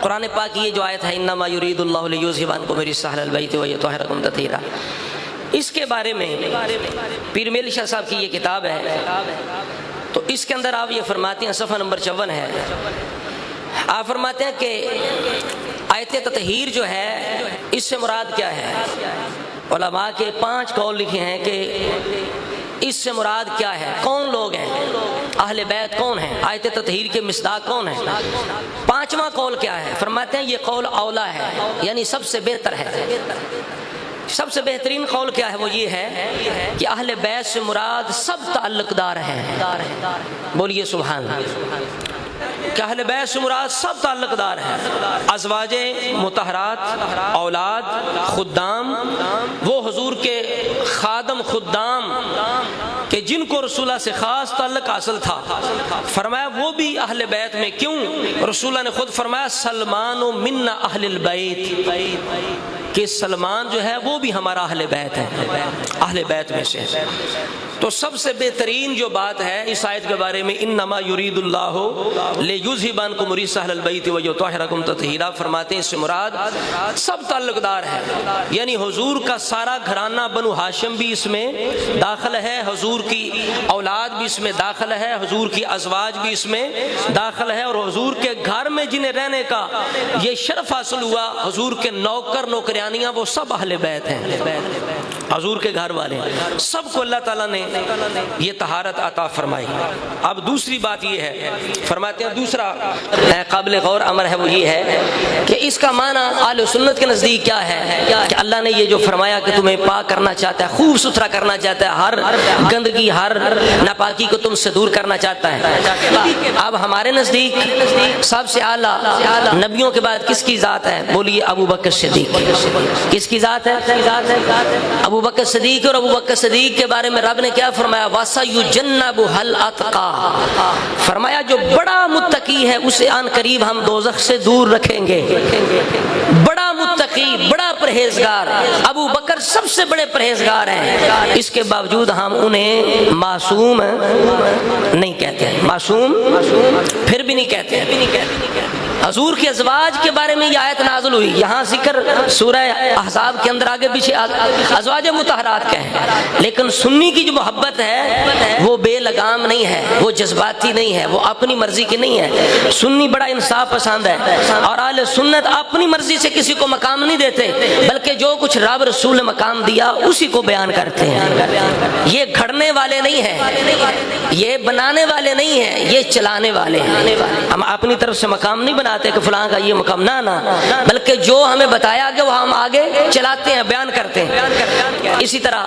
قرآن پاک کی یہ جو آیت ہے انما یرید اللہ لیذھب عنکم الرجس اہل البیت ویطہرکم تطہیرا، اس کے بارے میں پیر میلی شاہ صاحب کی یہ کتاب ہے، تو اس کے اندر آپ یہ فرماتے ہیں، صفحہ نمبر 54 ہے، آپ فرماتے ہیں کہ آیت تطہیر جو ہے اس سے مراد کیا ہے؟ علماء کے 5 قول لکھے ہیں کہ اس سے مراد کیا ہے، کون لوگ ہیں، اہل بیت کون ہیں، آیت تطہیر کے مصداق کون ہیں۔ 5واں قول کیا ہے؟ فرماتے ہیں یہ قول اولا ہے، یعنی سب سے بہتر ہے۔ سب سے بہترین قول کیا ہے؟ وہ یہ ہے کہ اہل بیت سے مراد سب تعلق دار ہیں۔ بولیے سبحان اللہ۔ کہ اہل بیت سے مراد سب تعلق دار ہیں، ازواج مطہرات، اولاد، خدام، وہ حضور کے خادم خدام کہ جن کو رسول اللہ سے خاص تعلق حاصل تھا، فرمایا وہ بھی اہل بیت میں۔ کیوں؟ رسول اللہ نے خود فرمایا سلمان منا اہل البیت، کہ سلمان جو ہے وہ بھی ہمارا اہل بیت ہے، اہل بیت میں سے۔ تو سب سے بہترین جو بات ہے اس آیت کے بارے میں انما یرید اللہ لیذھب عنکم الرجس اہل البیت ویطہرکم تطہیرا، فرماتے ہیں اس سے مراد سب تعلق دار ہے، یعنی حضور کا سارا گھرانہ بنو ہاشم بھی اس میں داخل ہے، حضور کی اولاد بھی اس میں داخل ہے، حضور کی ازواج بھی اس میں داخل ہے، اور حضور کے گھر میں جنہیں رہنے کا یہ شرف حاصل ہوا، حضور کے نوکر نوکرانیاں وہ سب اہل بیت ہیں، حضور کے گھر والے سب کو اللہ تعالیٰ نے یہ طہارت عطا فرمائی۔ اب دوسری بات یہ ہے، فرماتے ہیں دوسرا قابل غور امر ہے، وہ یہ ہے کہ اس کا معنی اہل سنت کے نزدیک کیا ہے کہ اللہ نے یہ جو فرمایا کہ تمہیں پاک کرنا چاہتا ہے، خوب ستھرا کرنا چاہتا ہے، ہر گندگی ہر ناپاکی کو تم سے دور کرنا چاہتا ہے۔ اب ہمارے نزدیک سب سے اعلیٰ نبیوں کے بعد کس کی ذات ہے؟ بولیے ابو بکر صدیق۔ کس کی ذات ہے؟ ابو بکر صدیق۔ اور ابو بکر صدیق کے بارے میں رب نے کیا فرمایا؟ وَسَيُجَنَّبُهَا الْأَتْقَى، فرمایا جو بڑا متقی ہے اسے آن قریب ہم دوزخ سے دور رکھیں گے۔ بڑا متقی، بڑا پرہیزگار، ابو بکر سب سے بڑے پرہیزگار ہیں، اس کے باوجود ہم انہیں معصوم نہیں کہتے، معصوم پھر بھی نہیں کہتے۔ حضور کے ازواج کے بارے میں یہ آیت نازل ہوئی، یہاں ذکر سورہ احزاب کے اندر آگے پیچھے ازواج مطہرات کا ہے، لیکن سنی کی جو محبت ہے وہ بے لگام نہیں ہے، وہ جذباتی نہیں ہے، وہ اپنی مرضی کی نہیں ہے۔ سنی بڑا انصاف پسند ہے، اور اہل سنت اپنی مرضی سے کسی کو مقام نہیں دیتے، بلکہ جو کچھ رب رسول نے مقام دیا اسی کو بیان کرتے ہیں۔ یہ گھڑنے والے نہیں ہیں، یہ بنانے والے نہیں ہیں، یہ چلانے والے ہیں۔ ہم اپنی طرف سے مقام نہیں بناتے کہ فلاں کا یہ مقام، نہ بلکہ جو ہمیں بتایا کہ وہ ہم آگے چلاتے ہیں، بیان کرتے ہیں۔ اسی طرح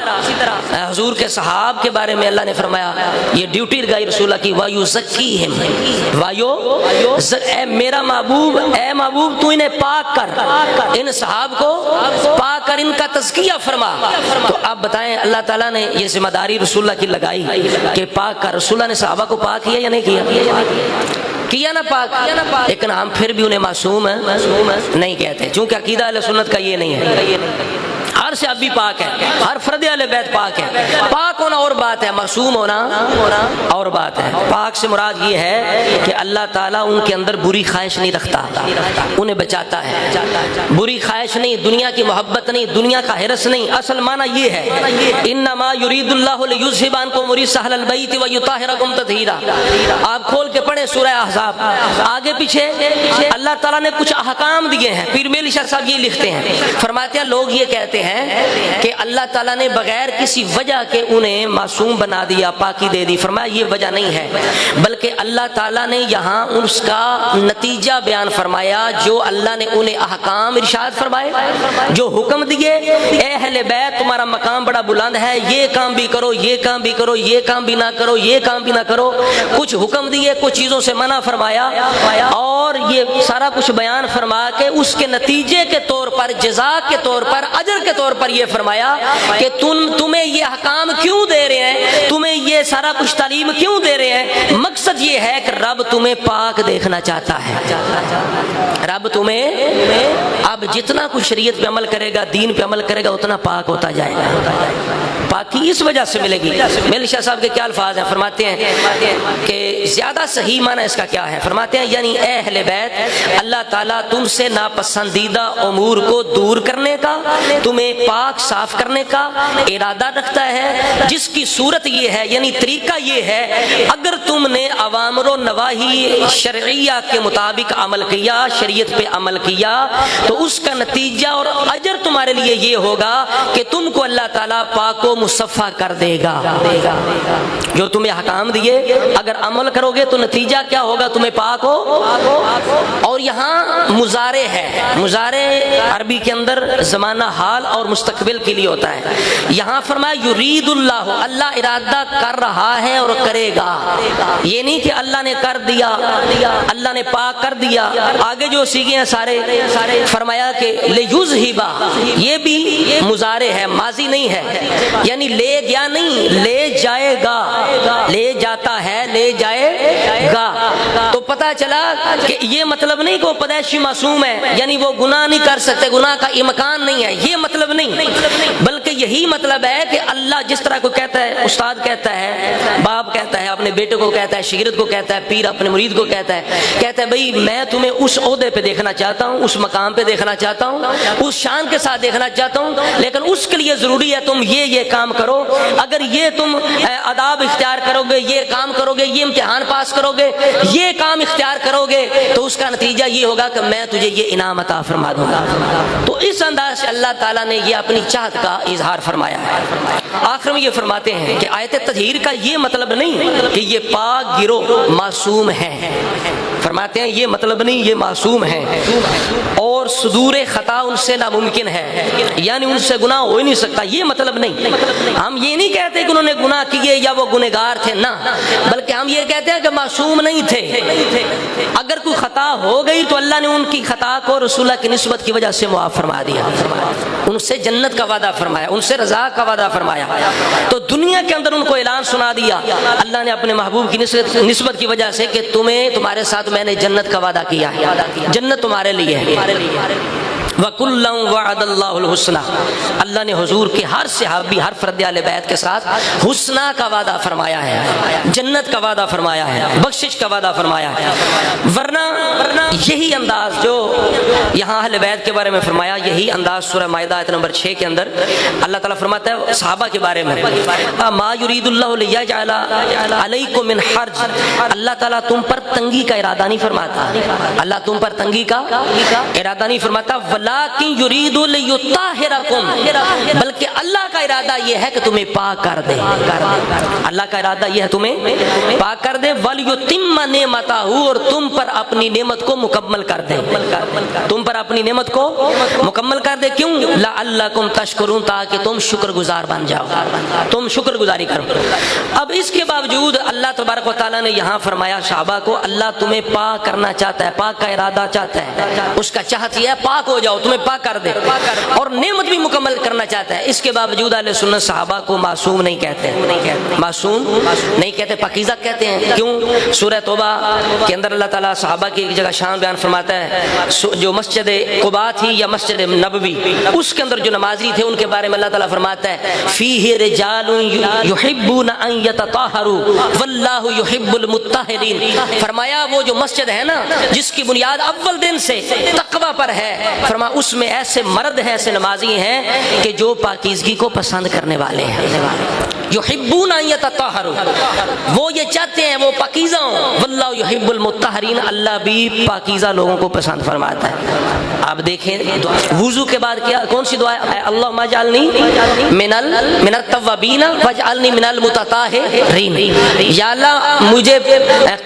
حضور کے صحاب کے بارے میں اللہ نے فرمایا یہ ڈیوٹی لگائی رسول اللہ کی، وَيُزَكِّيهِمْ، اے میرا محبوب، اے محبوب تو انہیں پاک کر، ان صحاب کو پاک کر، ان کا تزکیہ فرما۔ تو آپ بتائیں اللہ تعالیٰ نے یہ ذمہ داری رسول اللہ کی لگائی کہ پاک کر، رسول اللہ نے صحابہ کو پاک کیا یا نہیں کیا نا پاک، لیکن ہم پھر بھی انہیں معصوم نہیں کہتے، چونکہ عقیدہ اہل سنت کا یہ نہیں ہے۔ ہر صحابی پاک ہے، ہر فرد اہل بیت پاک ہے۔ پاک ہونا اور بات ہے، معصوم ہونا اور بات ہے۔ پاک سے مراد یہ ہے کہ اللہ تعالیٰ ان کے اندر بری خواہش نہیں رکھتا، انہیں بچاتا ہے۔ بری خواہش نہیں، دنیا کی محبت نہیں، دنیا کا حرص نہیں، اصل معنی یہ ہے انما یرید اللہ لیذھب عنکم الرجس اہل البیت ویطہرکم تطہیرا۔ آپ کھول کے پڑھیں سورہ احزاب، آگے پیچھے اللہ تعالیٰ نے کچھ احکام دیے ہیں۔ پیر میلی شاہ صاحب یہ لکھتے ہیں، فرماتے ہیں لوگ یہ کہتے ہیں کہ اللہ تعالیٰ نے بغیر کسی وجہ کے انہیں معصوم بنا دیا، پاکی دے دی۔ فرمایا یہ وجہ نہیں ہے، بلکہ اللہ تعالیٰ نے یہاں اس کا نتیجہ بیان فرمایا، جو اللہ نے انہیں احکام ارشاد فرمائے، جو حکم دیے، اے اہل بیت تمہارا مقام بڑا بلند ہے، یہ کام بھی کرو، یہ کام بھی کرو، یہ کام بھی نہ کرو، یہ کام بھی نہ کرو۔ کچھ حکم دیے، کچھ چیزوں سے منع فرمایا، اور یہ سارا کچھ بیان فرما کے اس کے نتیجے کے طور پر، جزا کے طور پر، اجر کے طور پر یہ فرمایا کہ تمہیں یہ احکام کیوں دے رہے ہیں، تمہیں یہ سارا کچھ تعلیم کیوں دے رہے ہیں؟ مقصد یہ ہے کہ رب تمہیں پاک دیکھنا چاہتا ہے، رب تمہیں اب جتنا کچھ شریعت پہ عمل کرے گا، دین پہ عمل کرے گا، اتنا پاک ہوتا جائے گا۔ پاکی اس وجہ سے ملے گی۔ میل شاہ صاحب کے کیا الفاظ ہیں، فرماتے ہیں کہ زیادہ صحیح معنی اس کا کیا ہے، فرماتے ہیں یعنی اے اہل بیت، اللہ تعالیٰ تم سے ناپسندیدہ امور کو دور کرنے کا، تمہیں پاک صاف کرنے کا ارادہ رکھتا ہے، جس کی صورت یہ ہے، یعنی طریقہ یہ ہے، اگر تم نے اوامر و نواہی شرعیہ کے مطابق عمل کیا، شریعت پہ عمل کیا، تو اس کا نتیجہ اور اجر تمہارے لیے یہ ہوگا کہ تم کو اللہ تعالیٰ پاک و مصفا کر دے گا۔ جو تمہیں حکام دیے اگر عمل کرو گے تو نتیجہ کیا ہوگا، تمہیں پاک ہو۔ اور یہاں مضارع ہے، مضارع عربی کے اندر زمانہ حال اور مستقبل کے لیے ہوتا ہے۔ یہاں فرمایا یرید اللہ، اللہ ارادہ کر رہا ہے اور کرے گا، یہ نہیں کہ اللہ نے کر دیا، اللہ نے پاک کر دیا۔ آگے جو سیکھے ہیں سارے فرمایا کہ لیذہبا، یہ بھی مضارع ہے، ماضی نہیں ہے، یعنی لے گیا نہیں، لے جائے گا، لے جاتا ہے، لے جائے گا۔ تو پتہ چلا کہ یہ مطلب نہیں کہ وہ پیدائشی معصوم ہے، یعنی وہ گناہ نہیں کر سکتے، گناہ کا امکان نہیں ہے، یہ مطلب نہیں، بلکہ یہی مطلب ہے کہ اللہ جس طرح کو کہتا ہے، استاد کہتا ہے، باپ کہتا ہے اپنے بیٹے کو کہتا ہے، شاگرد کو کہتا ہے، پیر اپنے مرید کو کہتا ہے بھائی میں تمہیں اس عہدے پہ دیکھنا چاہتا ہوں، اس مقام پہ دیکھنا چاہتا ہوں، اس شان کے ساتھ دیکھنا چاہتا ہوں، لیکن اس کے لیے ضروری ہے تم یہ کام کرو، اگر یہ تم آداب اختیار کرو گے، یہ کام کرو گے، یہ امتحان پاس کرو گے، یہ کام اختیار کرو گے، تو اس کا نتیجہ یہ ہوگا کہ میں تجھے یہ انعام عطا فرما دوں گا۔ تو اس انداز سے اللہ تعالیٰ نے یہ اپنی چاہت کا اظہار فرمایا ہے۔ آخر میں یہ فرماتے ہیں کہ آیت تطہیر کا یہ مطلب نہیں کہ یہ پاک گروہ معصوم ہے، فرماتے ہیں یہ مطلب نہیں، یہ معصوم ہے اور صدور خطا ان سے ناممکن ہے، یعنی ان سے گناہ ہو ہی نہیں سکتا، یہ مطلب نہیں۔ ہم یہ نہیں کہتے کہ انہوں نے گناہ کیے یا وہ گنہگار تھے، نہ، بلکہ ہم یہ کہتے ہیں کہ معصوم نہیں تھے۔ اگر کوئی خطا ہو گئی تو اللہ نے ان کی خطا کو رسول اللہ کی نسبت کی وجہ سے معاف فرما دیا، ان سے جنت کا وعدہ فرمایا، ان سے رضا کا وعدہ فرمایا۔ تو دنیا کے اندر ان کو اعلان سنا دیا اللہ نے اپنے محبوب کی نسبت کی وجہ سے کہ تمہارے ساتھ میں نے جنت کا وعدہ کیا ہے، جنت تمہارے لیے ہے۔ وَكُلًّا وَعَدَ اللَّهُ الْحُسْنَى، اللہ نے حضور کے ہر صحابی، ہر فرد اہل بیت کے ساتھ حسنہ کا وعدہ فرمایا ہے، جنت کا وعدہ فرمایا ہے، بخشش کا وعدہ فرمایا ہے۔ ورنہ یہی انداز جو یہاں اہل بیت کے بارے میں فرمایا، یہی انداز سورہ مائدہ آیت نمبر 6 کے اندر اللہ تعالیٰ فرماتا ہے صحابہ کے بارے میں، مَا يُرِيدُ اللَّهُ لِيَجْعَلَ عَلَيْكُم مِّنْ حَرْجٍ، اللہ تعالیٰ تم پر تنگی کا ارادہ نہیں فرماتا، اللہ تم پر تنگی کا ارادہ نہیں فرماتا، لیکن یرید لیطہرکم، بلکہ اللہ کا ارادہ یہ ہے کہ تمہیں پاک کر دے، اللہ کا ارادہ یہ ہے تمہیں پاک کر دے، ولیتم نعمتہ، اور تم پر اپنی نعمت کو مکمل کر دے، تم پر اپنی نعمت کو مکمل کر دے، کیوں؟ لعلکم تشکرون، تاکہ تم شکر گزار بن جاؤ، تم شکر گزاری کرو۔ اب اس کے باوجود اللہ تبارک و تعالیٰ نے یہاں فرمایا صحابہ کو اللہ تمہیں پاک کرنا چاہتا ہے، پاک کا ارادہ چاہتا ہے، اس کا چاہت یہ ہے پاک ہو جاؤ، تمہیں پاک کر دے، اور نعمت بھی مکمل کرنا چاہتا ہے۔ اس کے باوجود اہل سنت صحابہ کو معصوم نہیں کہتے، معصوم نہیں کہتے، پاکیزہ کہتے ہیں۔ کیوں؟ سورہ توبہ کے اندر اللہ تعالیٰ صحابہ کی ایک جگہ شان بیان فرماتا ہے، جو مسجد قباء تھی یا مسجد نبوی، اس کے اندر جو نمازی تھے ان کے بارے میں اللہ تعالیٰ فرماتا ہے فیہ رجال یحبون ان یتطہروا واللہ یحب المطہرین، فرمایا وہ جو مسجد ہے نا جس کی بنیاد اول دن سے تقوی پر ہے، فرمایا اس میں ایسے مرد ہیں، ایسے نمازی ہیں کہ جو پاکیزگی کو پسند کرنے والے ہیں، یحبون ان یتطہروا، وہ یہ چاہتے ہیں وہ پاکیزہ ہوں، واللہ یحب المطہرین، اللہ بھی پاکیزہ لوگوں کو پسند فرماتا ہے۔ آپ دیکھیں وضو کے بعد کیا کون سی دعا ہے؟ اللہم اجعلنی من التوابین واجعلنی من المتطہرین، یا اللہ مجھے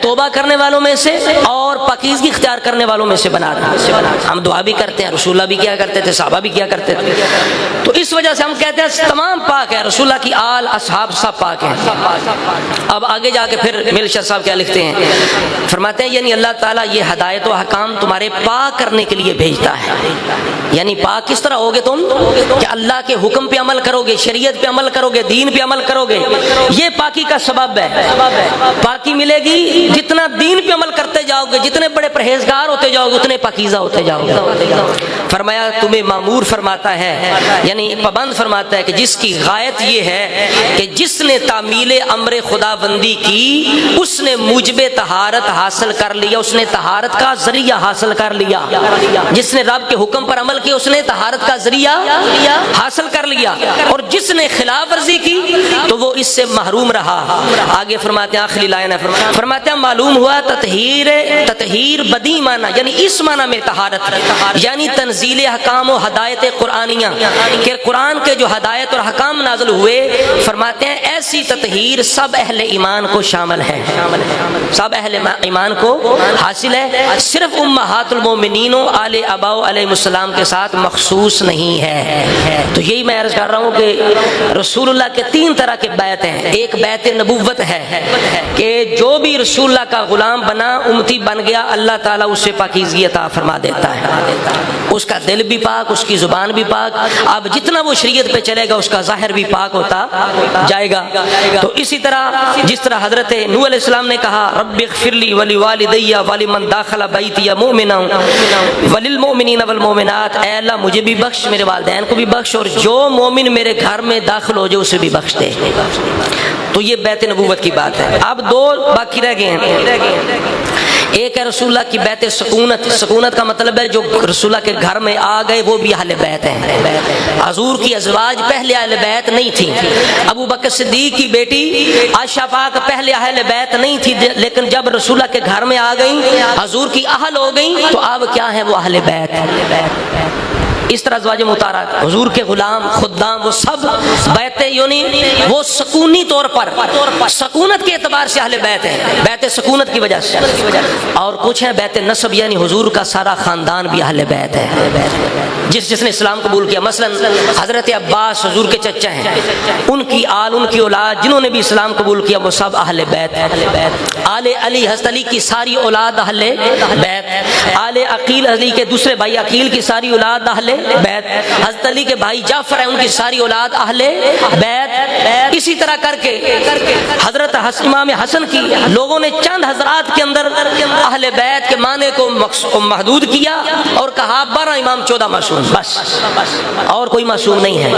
توبہ کرنے والوں میں سے اور پاکیزگی اختیار کرنے والوں میں سے بنا دے۔ ہم دعا بھی کرتے ہیں، رسول اللہ بھی کیا کرتے تھے، صحابہ بھی کیا کرتے تھے۔ تو اس وجہ سے ہم کہتے ہیں تمام پاک ہیں، رسول اللہ کی آل اصحاب سب پاک ہیں۔ اب آگے جا کے پھر میل شاہ صاحب کیا لکھتے ہیں، فرماتے ہیں یعنی اللہ تعالیٰ یہ ہدایت و احکام تمہارے پاک کرنے کے لیے بھیجتا ہے۔ یعنی پاک کس طرح ہوگے تم کہ اللہ کے حکم پہ عمل کرو گے، شریعت پہ عمل کرو گے، دین پہ عمل کرو گے، یہ پاکی کا سبب ہے۔ پاکی ملے گی جتنا دین پہ عمل کرتے جاؤ گے، جتنے بڑے پرہیزگار ہوتے جاؤ گے، اتنے پاکیزہ ہوتے جاؤ گے۔ فرمایا تمہیں مامور فرماتا ہے، یعنی پابند فرماتا ہے کہ جس کی غایت یہ ہے کہ جس نے تعمیل امر خدا بندی کی اس نے موجب طہارت حاصل کر لیا، اس نے طہارت کا ذریعہ حاصل کر لیا۔ جس نے رب کے حکم پر عمل کیا اس نے طہارت کا ذریعہ حاصل کر لیا، اور جس نے خلاف ورزی کی تو وہ اس سے محروم رہا۔ آگے فرماتے ہیں آخری لائن ہے، فرماتے ہیں معلوم ہوا تطہیر بدی معنی یعنی اس معنی میں طہارت یعنی تنزیل احکام و ہدایت قرآنیہ کہ قرآن کے جو ہدایت اور حکام نازل ہوئے، فرماتے ہیں ایسی تطہیر سب اہل ایمان کو شامل ہے، سب اہل ایمان کو حاصل ہے، صرف امہات المومنین و آل اباء علیہ السلام کے ساتھ مخصوص نہیں ہے۔ تو یہی میں عرض کر رہا ہوں کہ رسول اللہ کے 3 طرح کے بیعت ہیں۔ ایک بیعت نبوت ہے کہ جو بھی رسول اللہ کا غلام بنا، امتی بن گیا، اللہ تعالیٰ اسے پاکیزگی عطا فرما دیتا ہے، اس کا دل بھی پاک، اس کی زبان بھی پاک، اب جتنا وہ شریعت پہ چلے گا اس کا ظاہر بھی پاک ہوتا جائے گا۔ تو اسی طرح جس طرح حضرت نوح علیہ السلام نے کہا رب اغفر لی ولوالدی ولمن دخل بیتی مؤمنا وللمؤمنین والمؤمنات، اے اللہ مجھے بھی بخش، میرے والدین کو بھی بخش، اور جو مومن میرے گھر میں داخل ہو جائے اسے بھی بخش دے۔ تو یہ بیعت نبوت کی بات ہے۔ اب 2 باقی رہ گئے ہیں۔ ایک ہے رسول اللہ کی بیعت سکونت۔ سکونت کا مطلب ہے جو رسول اللہ کے گھر میں آ گئے وہ بھی اہل بیت ہیں۔ حضور کی ازواج پہلے اہل بیت نہیں تھی، ابو بکر صدیق کی بیٹی عائشہ پاک پہلے اہل بیت نہیں تھی، لیکن جب رسول اللہ کے گھر میں آ گئیں، حضور کی اہل ہو گئیں، تو اب کیا ہے وہ اہل بیت۔ اس طرح ازواج مطہرات، حضور کے غلام، خدام، وہ سب بیت یعنی وہ سکونی طور پر سکونت کے اعتبار سے اہل بیت ہیں، بیت سکونت کی وجہ سے۔ اور کچھ ہیں بیت نسب یعنی حضور کا سارا خاندان بھی اہل بیت ہے، جس نے اسلام قبول کیا۔ مثلا حضرت عباس حضور کے چچا ہیں، ان کی آل، ان کی اولاد جنہوں نے بھی اسلام قبول کیا وہ سب اہل بیت ہیں۔ آل علی، حضرت علی کی ساری اولاد اہل بیت، آل عقیل علی کے دوسرے بھائی عقیل کی ساری اولاد اہل بیت، حضرت علی کے بھائی جعفر ہیں ان کی ساری اولاد اہل بیت۔ اسی طرح کر کے حضرت امام حسن کی لوگوں نے چند حضرات کے اندر اہل بیت کے معنی کو محدود کیا اور کہا 12 امام 14 معصوم، بس اور کوئی معصوم نہیں ہے۔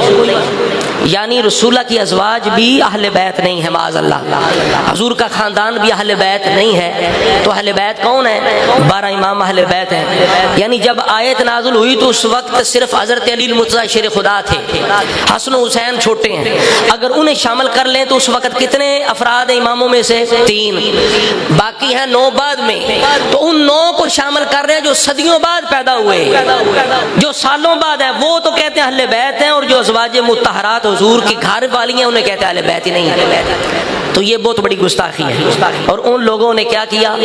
یعنی رسول اللہ کی ازواج بھی اہل بیت نہیں ہے، معاذ اللہ، حضور کا خاندان بھی اہل بیت نہیں ہے۔ تو اہل بیت کون ہے؟ 12 امام اہل بیت ہیں۔ یعنی جب آیت نازل ہوئی تو اس وقت صرف حضرت علی المرتضیٰ شیر خدا تھے، حسن و حسین چھوٹے ہیں، اگر انہیں شامل کر لیں تو اس وقت کتنے افراد ہیں اماموں میں سے؟ 3، باقی ہیں 9 بعد میں، تو ان 9 کو شامل کر رہے ہیں جو صدیوں بعد پیدا ہوئے، جو سالوں بعد ہیں، وہ تو کہتے ہیں اہل بیت ہیں، اور جو ازواج مطہرات حضور کی گھر والی ہیں انہیں کہتے ہیں اہل بیت ہی نہیں ہے۔ تو یہ بہت بڑی گستاخی ہے۔ اور ان لوگوں نے کیا کیا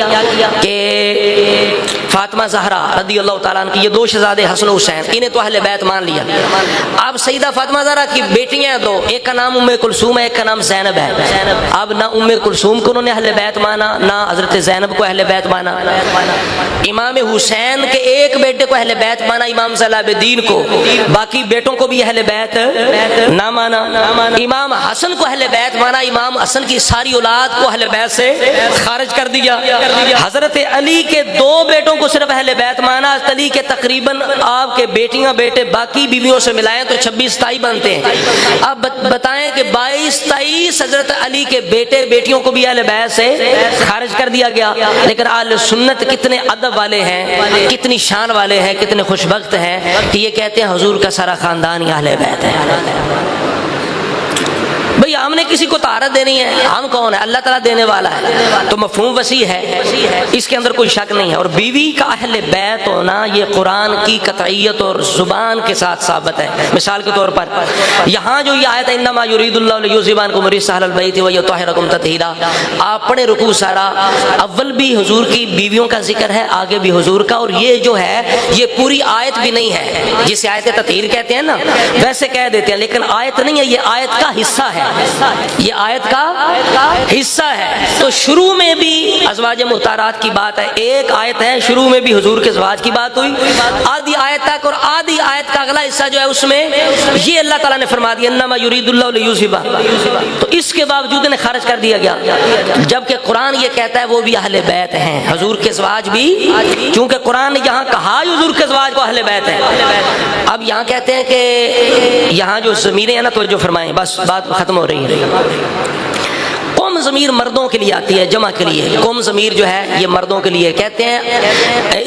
کہ فاطمہ زہرا رضی اللہ تعالیٰ عنہ کی یہ 2 شہزادے حسن و حسین، انہیں تو اہل بیت مان لیا۔ اب سیدہ فاطمہ زہرا کی بیٹیاں 2، ایک کا نام ام کلثوم ہے، ایک کا نام زینب ہے۔ اب نہ ام کلثوم کو انہوں نے اہل بیت مانا، نہ حضرت زینب کو اہل بیت مانا۔ امام حسین کے ایک بیٹے کو اہل بیت مانا، امام زین العابدین کو، باقی بیٹوں کو بھی اہل بیت نہ مانا۔ امام حسن کو اہل بیت مانا، امام حسن کی ساری اولاد کو اہل بیت سے خارج کر دیا۔ حضرت علی کے 2 بیٹوں کو صرف اہل بیت مانا، حضرت علی کے تقریباً آپ کے بیٹیاں بیٹے باقی بیویوں سے ملائیں تو 26-27 بنتے ہیں۔ اب بتائیں کہ 22-23 حضرت علی کے بیٹے بیٹیوں کو بھی اہل بیت سے خارج کر دیا گیا۔ لیکن اہل سنت کتنے ادب والے ہیں، کتنی شان والے ہیں، کتنے خوش بخت ہیں کہ یہ کہتے ہیں حضور کا سارا خاندان ہی اہل بیت ہے۔ بھئی ہم نے کسی کو طہارت دینی ہے، ہم کون ہے؟ اللہ تعالیٰ دینے والا ہے، تو مفہوم وسیع ہے، اس کے اندر کوئی شک نہیں ہے۔ اور بیوی کا اہل بیت ہونا یہ قرآن کی قطعیت اور زبان کے ساتھ ثابت ہے۔ مثال کے طور پر یہاں جو یہ آیت ہے انما یرید اللہ لیذھب عنکم الرجس اہل البیت ویطہرکم تطہیرا، آپ پڑھے رکوع سارا، اول بھی حضور کی بیویوں کا ذکر ہے، آگے بھی حضور کا، اور یہ جو ہے یہ پوری آیت بھی نہیں ہے، جسے آیت تطہیر کہتے ہیں نا ویسے کہہ دیتے ہیں، لیکن آیت نہیں ہے، یہ آیت کا حصہ ہے، یہ آیت کا حصہ ہے۔ تو شروع میں بھی ازواج مطہرات کی بات ہے، ایک آیت ہے شروع میں بھی حضور کے زواج کی بات ہوئی آدھی آیت تک، اور آدھی آیت کا اگلا حصہ جو ہے اس میں یہ اللہ تعالیٰ نے فرما دیا انما یرید اللہ لیذھب، تو اس کے باوجود انہیں خارج کر دیا گیا، جبکہ قرآن یہ کہتا ہے وہ بھی اہل بیت ہیں، حضور کے زواج بھی، چونکہ قرآن نے یہاں کہا حضور کے زواج کو اہل بیت ہیں۔ اب یہاں کہتے ہیں کہ یہاں جو ضمیریں ہیں نا توجہ فرمائیں، بس بات ختم ہو رہی ہے۔ قوم ضمیر مردوں کے لیے آتی ہے جمع کے لیے، قوم ضمیر جو ہے یہ مردوں کے لیے، کہتے ہیں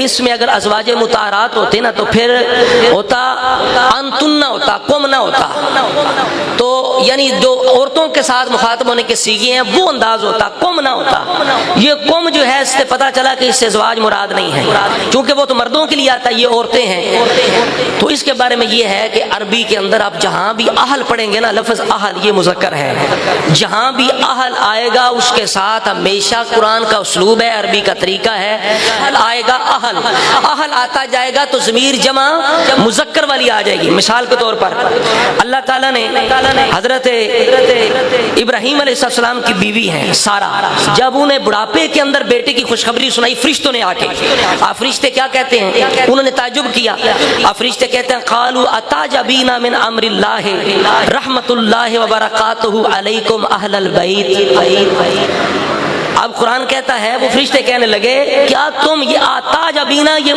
اس میں اگر ازواج مطہرات ہوتے نا تو پھر ہوتا انتن نہ ہوتا، قوم نہ ہوتا، تو یعنی جو عورتوں کے ساتھ مخاطب ہونے کے سیغے ہیں وہ انداز ہوتا، قوم نہ ہوتا۔ یہ قوم جو ہے اس سے پتہ چلا کہ اس سے ازواج مراد نہیں ہے، چونکہ وہ تو مردوں کے لیے آتا ہے، یہ عورتیں ہیں۔ تو اس کے بارے میں یہ ہے کہ عربی کے اندر آپ جہاں بھی اہل پڑھیں گے نا، لفظ اہل یہ مذکر ہے، جہاں بھی اہل آئے گا اس کے ساتھ ہمیشہ قرآن کا اسلوب ہے، عربی کا طریقہ ہے، اہل آئے گا اہل، اہل آتا جائے گا تو ضمیر جمع مذکر والی آ جائے گی۔ مثال کے طور پر اللہ تعالیٰ نے حضرت ابراہیم علیہ السلام کی بیوی ہیں سارہ، جب انہیں بڑھاپے کے اندر بیٹے کی خوشخبری سنائی فرشتوں نے آ کے، آپ فرشتے کیا کہتے ہیں؟ انہوں نے تعجب کیا، آپ فرشتے کہتے ہیں قالوا اتعجبین من امر اللہ رحمت اللہ وبرکاتہ علیکم اہل البیت۔ اب قرآن کہتا ہے، وہ فرشتے کہنے لگے کیا تم، یہ آتاجبینا یہ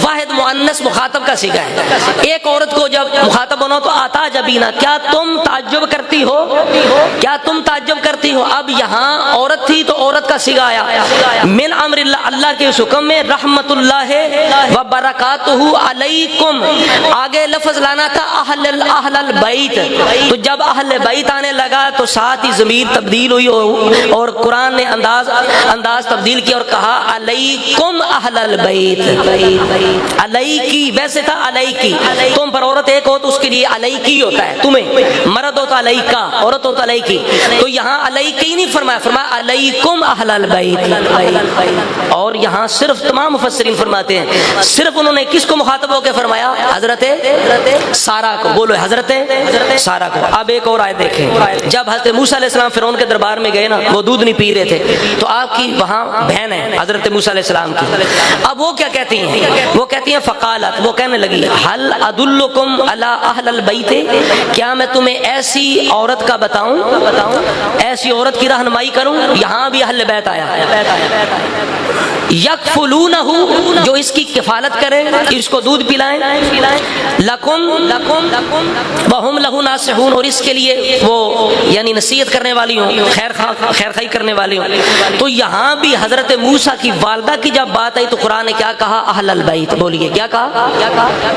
واحد مؤنث مخاطب کا صیغہ ہے، ایک عورت کو جب مخاطب ہونا تو آتاجبینا، کیا تم تعجب کرتی ہو، کیا تم تعجب کرتی ہو۔ اب یہاں عورت تھی تو عورت کا صیغہ آیا، من امر اللہ، اللہ کے اس حکم میں، رحمت اللہ و برکاتہ علیکم، آگے لفظ لانا تھا اہل البیت، تو جب اہل بیت آنے لگا تو ساتھ ہی ضمیر تبدیل ہوئی، اور قرآن نے انداز تبدیل کیا اور کہا علیکم اہل البیت، علیکی، ویسے تھا علیکی، تم پر عورت ایک ہو تو اس کے لیے علیکی ہوتا ہے، تمہیں مرد ہو تو علیکا، عورت ہو تو علیکی، تو یہاں علیکی نہیں فرمایا، فرمایا علیکم اہل البیت۔ اور یہاں صرف تمام مفسرین فرماتے ہیں صرف انہوں نے کس کو مخاطب ہو کے فرمایا؟ حضرت سارہ کو، بولو حضرت سارہ کو۔ اب ایک اور آیت دیکھیں، جب حضرت موسیٰ علیہ السلام فرعون کے دربار میں گئے نا، وہ دودھ نہیں پی رہے تھے، تو آپ کی وہاں بہن ہے حضرت موسیٰ علیہ السلام کی، اب وہ کیا کہتی ہیں؟ وہ کہتی ہیں فقالت، وہ کہنے لگی هل ادلکم علی اہل البیت، کیا میں تمہیں ایسی عورت کا بتاؤں، ایسی عورت کی رہنمائی کروں؟ یہاں بھی اہل بیت آیا، یکفلونہ، جو اس کی کفالت کریں، اس کو دودھ پلائیں، لکم وہم لہ ناصحون، اور اس کے لیے وہ یعنی نصیحت کرنے والی ہوں، خیر خواہی کرنے والی ہوں۔ تو یہاں بھی حضرت موسیٰ کی والدہ کی جب بات آئی تو قرآن نے کیا کہا؟ اہل البیت، بولیے کیا کہا؟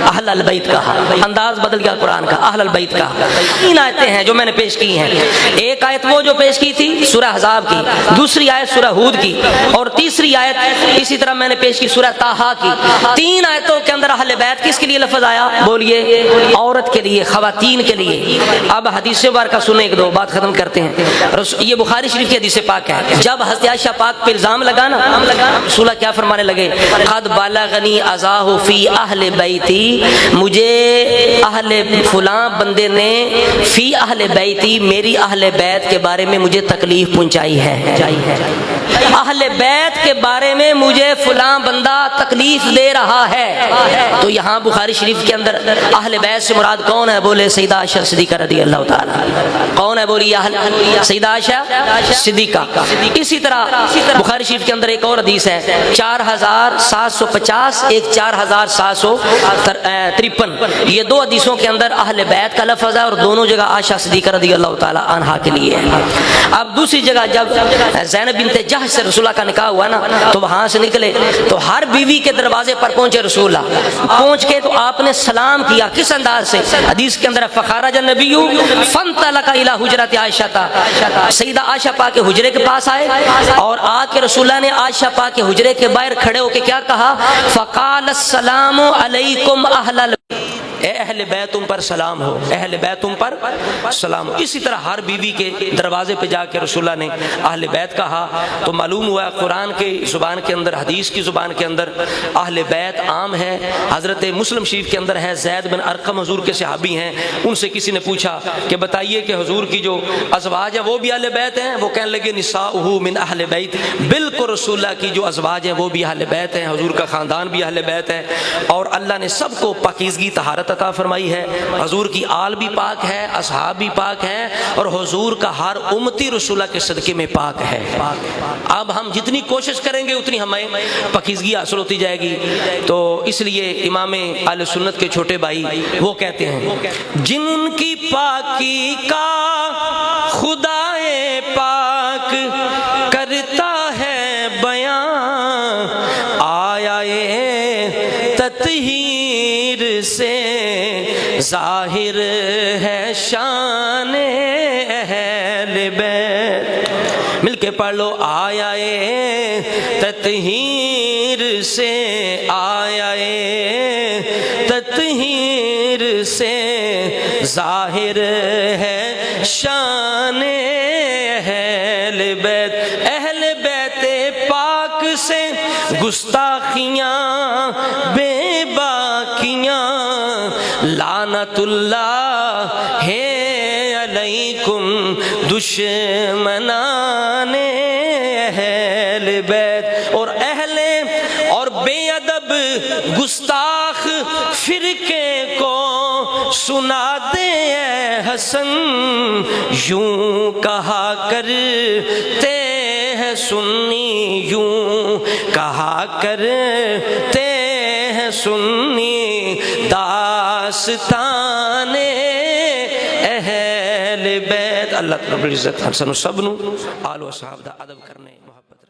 اہل البیت کہا، انداز بدل گیا قرآن کا، اہل البیت کہا۔ تین آیتیں ہیں جو میں نے پیش کی ہیں، ایک آیت وہ جو پیش کی تھی سورہ احزاب کی، دوسری آیت سورہ ہود کی، اور تیسری آیت اسی طرح میں نے پیش کی سورہ طٰہٰ کی۔ تین آیتوں کے اندر اہل بیت کس کے لیے لفظ آیا؟ بولیے عورت کے لیے، خواتین کے لیے۔ اب حدیث مبارکہ سنیں، ایک دو بات ختم کرتے ہیں۔ یہ بخاری شریف کی حدیث پاک ہے، جب حضرت عائشہ پاک پہ الزام لگانا، رسول اللہ کیا فرمانے لگے؟ قد بلغنی اذاہ فی اہل بیتی، مجھے اہل فلاں بندے نے فی اہل بیتی، میری اہل بیت کے بارے میں مجھے تکلیف پہنچائی ہے، اہل بیت کے بارے میں مجھے فلاں بندہ تکلیف دے رہا ہے۔ تو یہاں بخاری شریف کے اندر اہل بیت سے مراد کون ہے؟ بولے سیدہ عائشہ صدیقہ رضی اللہ تعالی۔ کون ہے؟ بولی سیدہ عائشہ صدیقہ۔ اسی طرح بخاری شریف کے اندر ایک اور حدیث ہے 4750، ایک 4753، یہ دو حدیثوں کے اندر اہل بیت کا لفظ ہے، اور دونوں جگہ عائشہ صدیقہ رضی اللہ تعالی عنہا کے لیے ہے۔ اب دوسری جگہ جب زینب بنت جہش سے رسول اللہ کا نکاح ہوا نا تو وہاں سے نکلے تو ہر بیوی کے دروازے پر پہنچے رسول اللہ، پہنچ کے تو آپ نے سلام کیا کس انداز سے؟ حدیث کے اندر فخرج النبی فانطلق الی حجرۃ عائشہ، سیدہ عائشہ پاک کے حجرے کے پاس آئے اور آ کے رسول اللہ نے عائشہ پاک کے حجرے کے باہر کھڑے ہو کے کیا کہا؟ فقال السلام علیکم اہل البیت، اے اہل بیت تم پر سلام ہو، اہل بیت تم پر سلام ہو۔ اسی طرح ہر بیوی کے دروازے پہ جا کے رسول اللہ نے اہل بیت کہا تو معلوم ہوا قرآن کے زبان کے اندر، حدیث کی زبان کے اندر اہل بیت عام ہے۔ حضرت مسلم شریف کے اندر ہے زید بن ارقم حضور کے صحابی ہیں، ان سے کسی نے پوچھا کہ بتائیے کہ حضور کی جو ازواج ہیں وہ بھی اہل بیت ہیں؟ وہ کہنے لگے نساؤہ من اہل بیت، بالکل رسول اللہ کی جو ازواج ہیں وہ بھی اہل بیت ہیں، حضور کا خاندان بھی اہل بیت ہے، اور اللہ نے سب کو پاکیزگی طہارت عطا فرمائی ہے۔ حضور کی آل بھی پاک ہے، اصحاب بھی پاک ہیں، اور حضور کا ہر امتی رسول اللہ کے صدقے میں پاک ہے۔ اب ہم جتنی کوشش کریں گے اتنی ہمیں پاکیزگی حاصل ہوتی جائے گی۔ تو اس لیے امام اہل سنت کے چھوٹے بھائی وہ کہتے ہیں جن کی پاکی کا خدائے پاک کرتا ہے بیان، آیا تطہیر سے ظاہر ہے شان اہل بیت۔ مل کے پڑھ لو، آیا تطہیر سے، آیا تطہیر سے ظاہر ہے شان اہل بیت۔ اہل بیت پاک سے گستاخیاں بے باکیاں، لعنت اللہ ہے علیکم دشمنان اہل بیت۔ اور بے ادب گستاخ فرقے کو سنا دے اے حسن، یوں کہا کرتے ہیں سنی، یوں کہا کرتے ہیں سنی، داستان اہل بیت۔ اللہ رب العزت ہر سنو سب نو آل و صحاب دا ادب کرنے محبت